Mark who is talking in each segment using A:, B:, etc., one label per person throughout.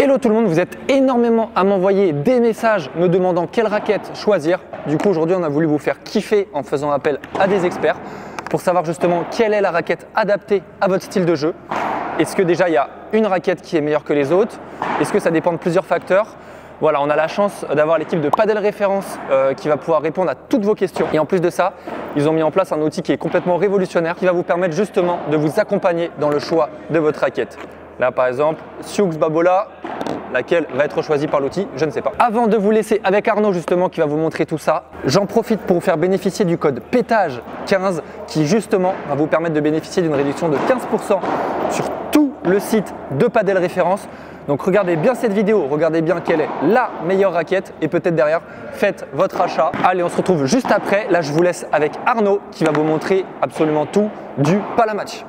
A: Hello tout le monde, vous êtes énormément à m'envoyer des messages me demandant quelle raquette choisir. Du coup aujourd'hui on a voulu vous faire kiffer en faisant appel à des experts pour savoir justement quelle est la raquette adaptée à votre style de jeu. Est-ce que déjà il y a une raquette qui est meilleure que les autres? Est-ce que ça dépend de plusieurs facteurs? Voilà, on a la chance d'avoir l'équipe de Padel Référence qui va pouvoir répondre à toutes vos questions. Et en plus de ça, ils ont mis en place un outil qui est complètement révolutionnaire qui va vous permettre justement de vous accompagner dans le choix de votre raquette. Là par exemple, Sioux Babola, laquelle va être choisie par l'outil, je ne sais pas. Avant de vous laisser avec Arnaud justement qui va vous montrer tout ça, j'en profite pour vous faire bénéficier du code PETAGE15 qui justement va vous permettre de bénéficier d'une réduction de 15% sur tout le site de Padel Référence. Donc regardez bien cette vidéo, regardez bien quelle est la meilleure raquette et peut-être derrière, faites votre achat. Allez, on se retrouve juste après. Là, je vous laisse avec Arnaud qui va vous montrer absolument tout du Palamatch.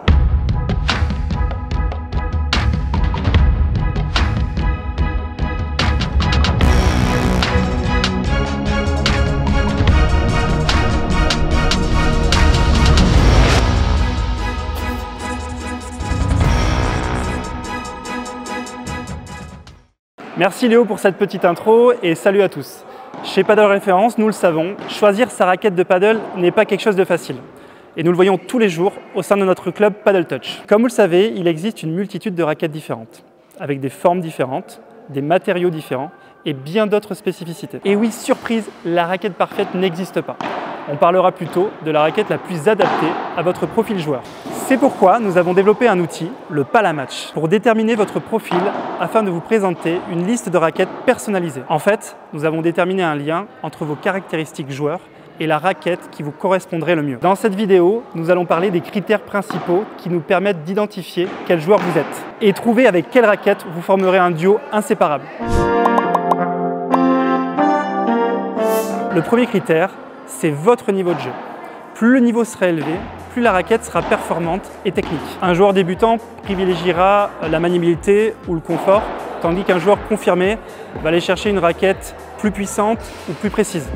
B: Merci Léo pour cette petite intro et salut à tous. Chez Padel Référence, nous le savons, choisir sa raquette de paddle n'est pas quelque chose de facile. Et nous le voyons tous les jours au sein de notre club Padel Touch. Comme vous le savez, il existe une multitude de raquettes différentes, avec des formes différentes, des matériaux différents et bien d'autres spécificités. Et oui, surprise, la raquette parfaite n'existe pas. On parlera plutôt de la raquette la plus adaptée à votre profil joueur. C'est pourquoi nous avons développé un outil, le Palamatch, pour déterminer votre profil afin de vous présenter une liste de raquettes personnalisées. En fait, nous avons déterminé un lien entre vos caractéristiques joueurs et la raquette qui vous correspondrait le mieux. Dans cette vidéo, nous allons parler des critères principaux qui nous permettent d'identifier quel joueur vous êtes et trouver avec quelle raquette vous formerez un duo inséparable. Le premier critère, c'est votre niveau de jeu. Plus le niveau sera élevé, plus la raquette sera performante et technique. Un joueur débutant privilégiera la maniabilité ou le confort, tandis qu'un joueur confirmé va aller chercher une raquette plus puissante ou plus précise.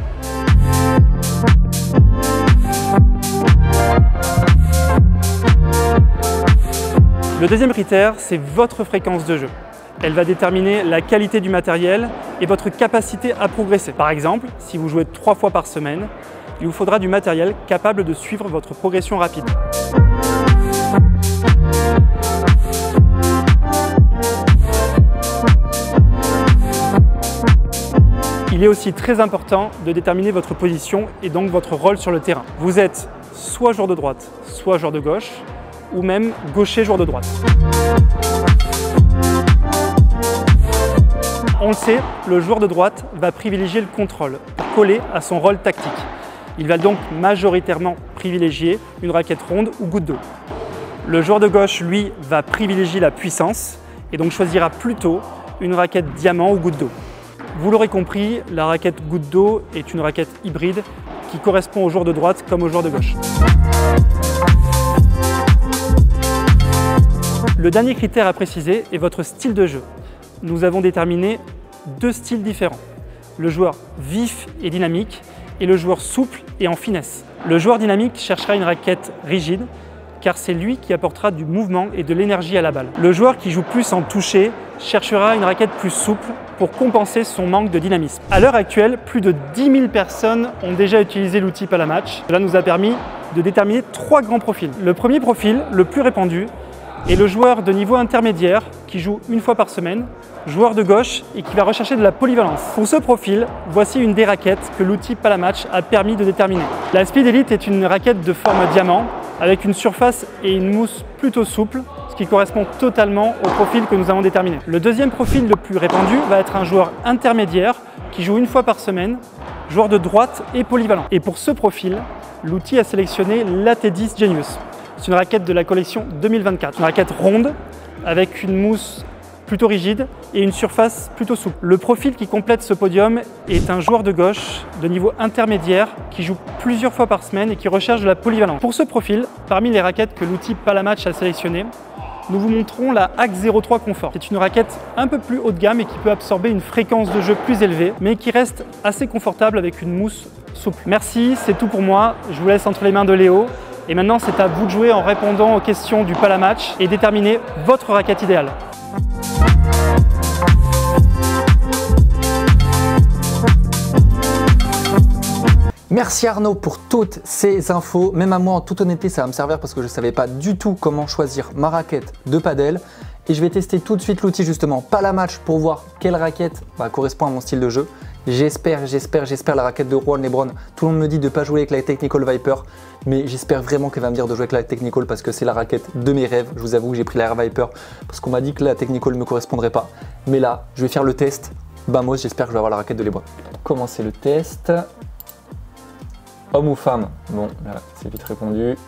B: Le deuxième critère, c'est votre fréquence de jeu. Elle va déterminer la qualité du matériel et votre capacité à progresser. Par exemple, si vous jouez 3 fois par semaine, il vous faudra du matériel capable de suivre votre progression rapide. Il est aussi très important de déterminer votre position et donc votre rôle sur le terrain. Vous êtes soit joueur de droite, soit joueur de gauche, ou même gaucher joueur de droite. On le sait, le joueur de droite va privilégier le contrôle pour coller à son rôle tactique. Il va donc majoritairement privilégier une raquette ronde ou goutte d'eau. Le joueur de gauche, lui, va privilégier la puissance et donc choisira plutôt une raquette diamant ou goutte d'eau. Vous l'aurez compris, la raquette goutte d'eau est une raquette hybride qui correspond au joueur de droite comme au joueur de gauche. Le dernier critère à préciser est votre style de jeu. Nous avons déterminé 2 styles différents. Le joueur vif et dynamique et le joueur souple et en finesse. Le joueur dynamique cherchera une raquette rigide car c'est lui qui apportera du mouvement et de l'énergie à la balle. Le joueur qui joue plus en toucher cherchera une raquette plus souple pour compenser son manque de dynamisme. À l'heure actuelle, plus de 10 000 personnes ont déjà utilisé l'outil Palamatch. Cela nous a permis de déterminer 3 grands profils. Le premier profil, le plus répandu, est le joueur de niveau intermédiaire qui joue 1 fois par semaine, joueur de gauche et qui va rechercher de la polyvalence. Pour ce profil, voici une des raquettes que l'outil Palamatch a permis de déterminer. La Speed Elite est une raquette de forme diamant avec une surface et une mousse plutôt souple, ce qui correspond totalement au profil que nous avons déterminé. Le deuxième profil le plus répandu va être un joueur intermédiaire qui joue 1 fois par semaine, joueur de droite et polyvalent. Et pour ce profil, l'outil a sélectionné l'AT10 Genius. C'est une raquette de la collection 2024. Une raquette ronde avec une mousse plutôt rigide et une surface plutôt souple. Le profil qui complète ce podium est un joueur de gauche de niveau intermédiaire qui joue plusieurs fois par semaine et qui recherche de la polyvalence. Pour ce profil, parmi les raquettes que l'outil Palamatch a sélectionnées, nous vous montrons la Axe 03 Confort. C'est une raquette un peu plus haut de gamme et qui peut absorber une fréquence de jeu plus élevée, mais qui reste assez confortable avec une mousse souple. Merci, c'est tout pour moi. Je vous laisse entre les mains de Léo. Et maintenant, c'est à vous de jouer en répondant aux questions du Palamatch et déterminer votre raquette idéale.
A: Merci Arnaud pour toutes ces infos. Même à moi, en toute honnêteté, ça va me servir parce que je ne savais pas du tout comment choisir ma raquette de padel. Et je vais tester tout de suite l'outil justement Palamatch pour voir quelle raquette correspond à mon style de jeu. J'espère la raquette de Juan Lebron. Tout le monde me dit de ne pas jouer avec la Technical Viper, mais j'espère vraiment qu'elle va me dire de jouer avec la Technical parce que c'est la raquette de mes rêves. Je vous avoue que j'ai pris la Air Viper parce qu'on m'a dit que la Technical ne me correspondrait pas. Mais là, je vais faire le test. Vamos, j'espère que je vais avoir la raquette de Lebron. Commencer le test. Homme ou femme? Bon, là, c'est vite répondu.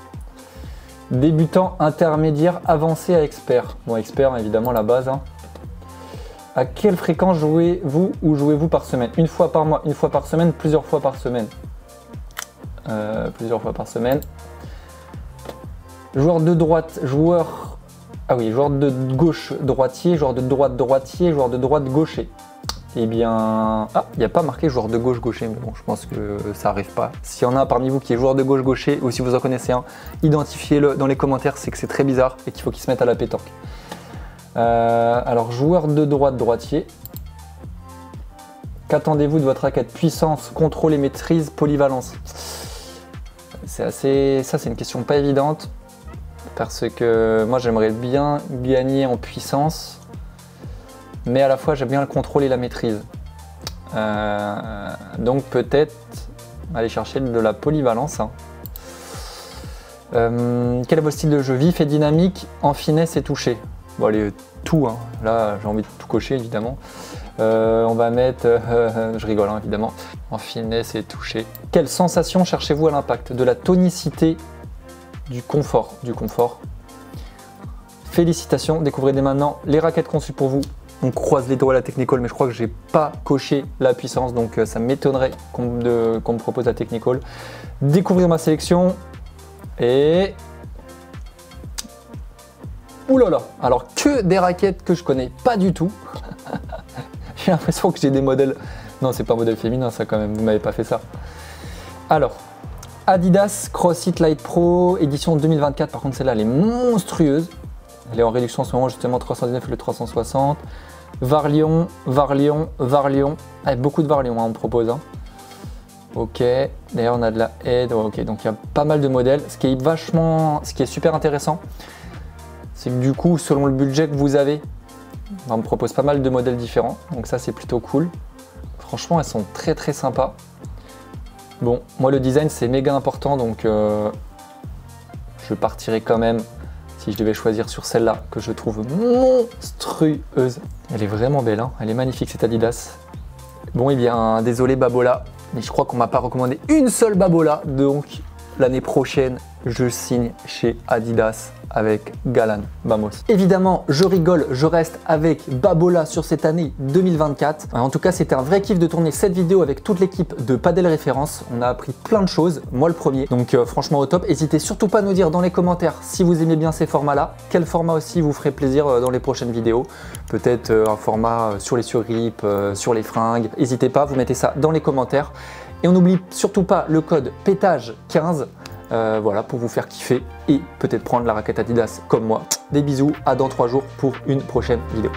A: Débutant, intermédiaire, avancé à expert. Bon, expert, évidemment, la base. Hein. À quelle fréquence jouez-vous ou jouez-vous par semaine? Une fois par mois, une fois par semaine, plusieurs fois par semaine. Plusieurs fois par semaine. Joueur de droite, joueur... Ah oui, joueur de gauche, droitier, joueur de droite, droitier, joueur de droite, gaucher. Eh bien... Ah, il n'y a pas marqué joueur de gauche, gaucher, mais bon, je pense que ça n'arrive pas. S'il y en a parmi vous qui est joueur de gauche, gaucher, ou si vous en connaissez un, identifiez-le dans les commentaires, c'est que c'est très bizarre et qu'il faut qu'il se mette à la pétanque. Alors, joueur de droite, droitier. Qu'attendez-vous de votre raquette? Puissance, contrôle et maîtrise, polyvalence. C'est assez... Ça, c'est une question pas évidente. Parce que moi, j'aimerais bien gagner en puissance. Mais à la fois, j'aime bien le contrôle et la maîtrise. Donc, peut-être aller chercher de la polyvalence. Hein. Quel est votre style de jeu? Vif et dynamique, en finesse et touché. Bon, allez, tout. Hein. Là, j'ai envie de tout cocher, évidemment. On va mettre... je rigole, hein, évidemment. En finesse et touché. Quelle sensation cherchez-vous à l'impact? De la tonicité, du confort. Félicitations, découvrez dès maintenant les raquettes conçues pour vous. On croise les doigts à la Technical, mais je crois que j'ai pas coché la puissance, donc ça m'étonnerait qu'on me propose la Technical. Découvrez ma sélection et... Ouh là là, alors que des raquettes que je connais pas du tout. J'ai l'impression que j'ai des modèles... Non, c'est pas un modèle féminin ça quand même, vous m'avez pas fait ça. Alors, Adidas CrossFit Light Pro, édition 2024, par contre celle-là elle est monstrueuse. Elle est en réduction en ce moment, justement 319 le 360. Varlion. Avec beaucoup de Varlion, hein, on me propose. Hein. Ok, d'ailleurs on a de la aide. Ok, donc il y a pas mal de modèles. Ce qui est super intéressant, c'est que du coup, selon le budget que vous avez, on me propose pas mal de modèles différents. Donc ça, c'est plutôt cool. Franchement, elles sont très très sympas. Bon, moi le design c'est méga important, donc je partirai quand même. Si je devais choisir sur celle-là, que je trouve monstrueuse. Elle est vraiment belle, hein, elle est magnifique cette Adidas. Bon, eh bien, désolé Babola, mais je crois qu'on m'a pas recommandé une seule Babola. Donc, l'année prochaine, je signe chez Adidas avec Galan. Vamos. Évidemment, je rigole, je reste avec Babola sur cette année 2024. En tout cas, c'était un vrai kiff de tourner cette vidéo avec toute l'équipe de Padel Référence. On a appris plein de choses, moi le premier. Donc franchement au top. N'hésitez surtout pas à nous dire dans les commentaires si vous aimez bien ces formats-là. Quel format aussi vous ferait plaisir dans les prochaines vidéos. Peut-être un format sur les surgrippes, sur les fringues. N'hésitez pas, vous mettez ça dans les commentaires. Et on n'oublie surtout pas le code PETAGE15. Voilà, pour vous faire kiffer et peut-être prendre la raquette Adidas comme moi. Des bisous, à dans 3 jours pour une prochaine vidéo.